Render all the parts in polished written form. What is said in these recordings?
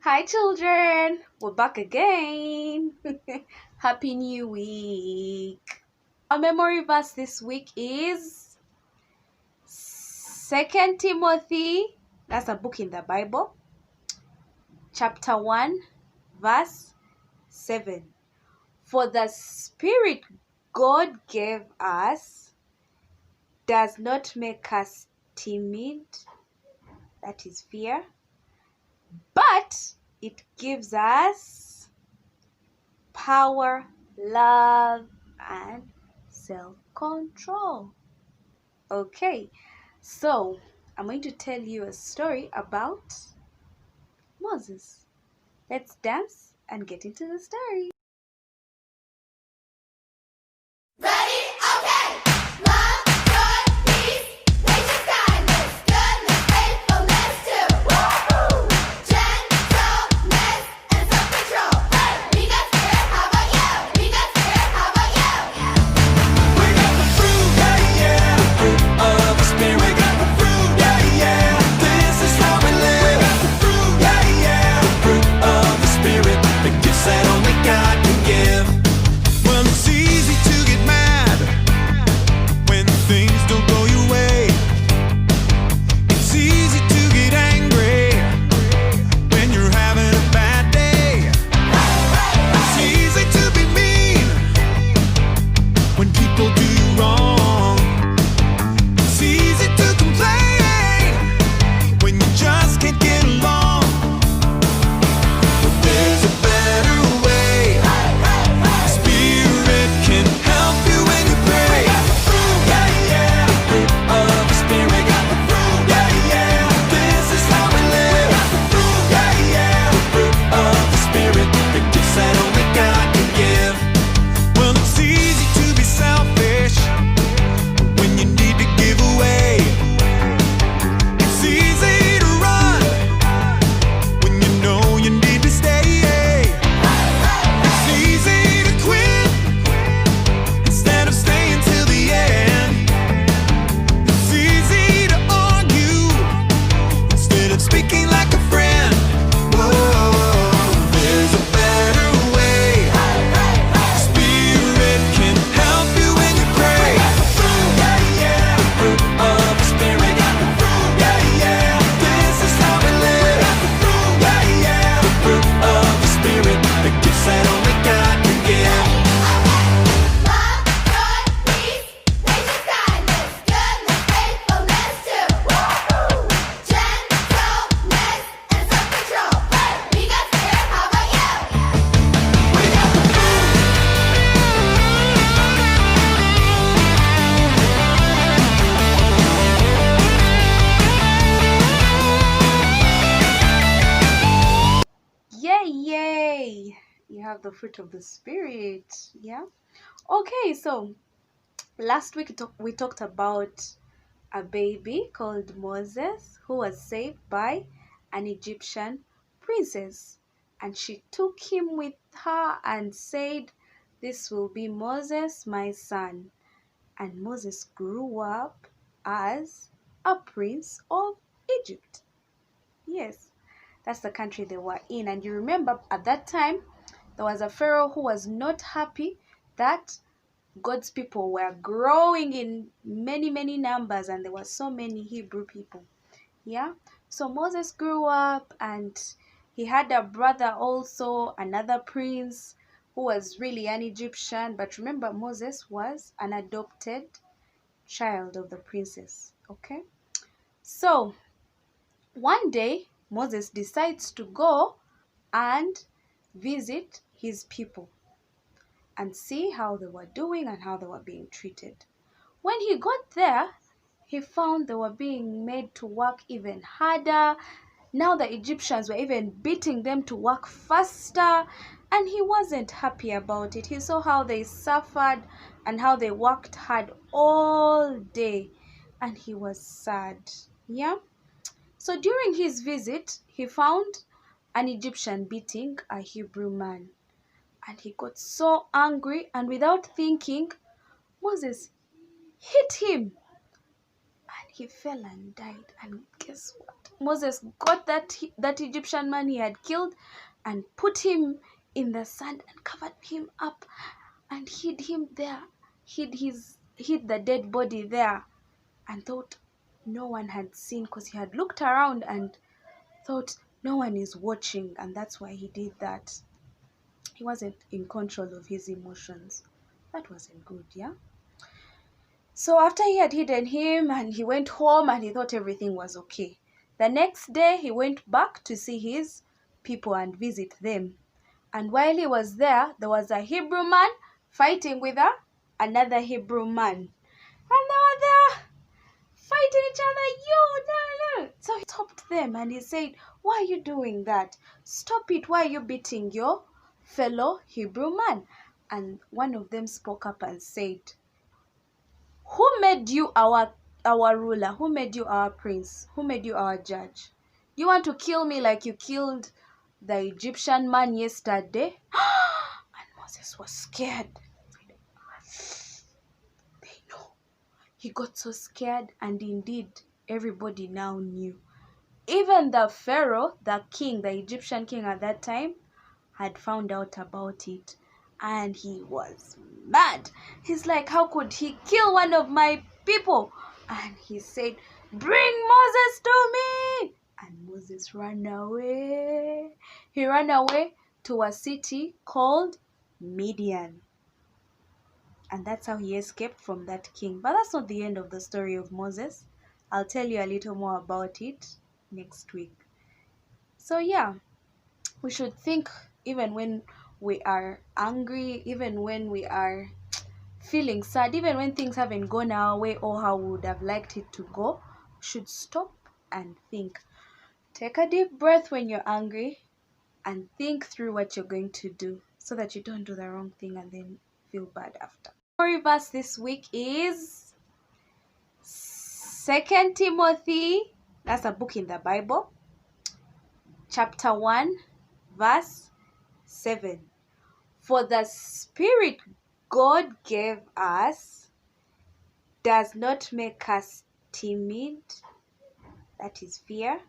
Hi, children. We're back again. Happy New Week. Our memory verse this week is 2 Timothy. That's a book in the Bible. Chapter 1, verse 7. For the Spirit God gave us does not make us timid, that is fear, but it gives us power, love, and self-control. Okay, so I'm going to tell you a story about Moses. Let's dance and get into the story. Ready? Okay! Love, joy, peace, patience, kindness, goodness, faithfulness, too. Woo! Gentleness and self-control. Hey! We got spirit, how about you? We got spirit, how about you? We got the fruit, yeah, yeah. Fruit of the Spirit. We got the fruit, yeah, yeah. This is how we live. We got the fruit, yeah, yeah. Fruit of the Spirit. The gifts that only God can give. Well, it's easy to get mad when things don't go your way. It's easy to get angry when you're having a bad day. It's easy to be mean when people do you wrong. It's easy to complain when you just can't get along. But there's a better way. Spirit can help you when you pray. Yeah, yeah. Fruit of the Spirit. Yeah, yeah. This is how we live. Yeah, yeah. Fruit of the Spirit. The gifts that only God can give. Well, it's easy to be selfish when you need to give away. It's easy to run when you know you need to stay. It's easy to quit instead of staying till the end. It's easy to argue instead of speaking like a friend. Whoa, there's a better way. Spirit can help you when you pray. Yeah, yeah. Fruit of the Spirit. Yeah, yeah. This is how we live. Yeah, yeah. Fruit of the Spirit. The gifts that only God can give. Love, joy, peace, patience, kindness, goodness, faithfulness, too. Woo! Gentleness and self-control. Hey! We got spirit, how about you? We got the Yay, yay! You have the fruit of the Spirit. Yeah? Okay, so last week we talked about a baby called Moses who was saved by an Egyptian princess. And she took him with her and said, "This will be Moses, my son." And Moses grew up as a prince of Egypt. Yes, that's the country they were in. And you remember at that time, there was a Pharaoh who was not happy that God's people were growing in many, many numbers, and there were so many Hebrew people. Yeah. So Moses grew up and he had a brother also, another prince who was really an Egyptian. But remember, Moses was an adopted child of the princess. Okay. So one day, Moses decides to go and visit his people and see how they were doing and how they were being treated. When he got there, he found they were being made to work even harder. Now the Egyptians were even beating them to work faster, and he wasn't happy about it. He saw how they suffered and how they worked hard all day, and he was sad. Yeah. So during his visit, he found an Egyptian beating a Hebrew man. And he got so angry, and without thinking, Moses hit him. And he fell and died. And guess what? Moses got that Egyptian man he had killed and put him in the sand and covered him up and hid him there, hid the dead body there, and thought no one had seen, because he had looked around and thought no one is watching, and that's why he did that. He wasn't in control of his emotions. That wasn't good, yeah? So after he had hidden him and he went home and he thought everything was okay. The next day he went back to see his people and visit them. And while he was there was a Hebrew man fighting with another Hebrew man. And they were there fighting each other. No. So he stopped them and he said, "Why are you doing that? Stop it. Why are you beating your fellow Hebrew man?" And one of them spoke up and said, "Who made you our ruler? Who made you our prince? Who made you our judge? You want to kill me like you killed the Egyptian man yesterday?" And Moses was scared. They know. He got so scared, and indeed, everybody now knew. Even the Pharaoh, the king, the Egyptian king at that time, had found out about it. And he was mad. He's like, how could he kill one of my people? And he said, "Bring Moses to me." And Moses ran away. He ran away to a city called Midian. And that's how he escaped from that king. But that's not the end of the story of Moses. I'll tell you a little more about it next week. So yeah, we should think even when we are angry, even when we are feeling sad, even when things haven't gone our way or how we would have liked it to go, we should stop and think. Take a deep breath when you're angry and think through what you're going to do so that you don't do the wrong thing and then feel bad after. Story verse this week is 2 Timothy, that's a book in the Bible, chapter 1, verse 7. For the Spirit God gave us does not make us timid, that is fear,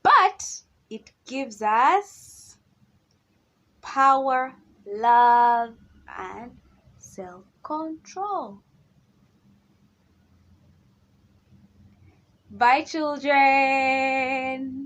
but it gives us power, love, and self-control. Bye, children.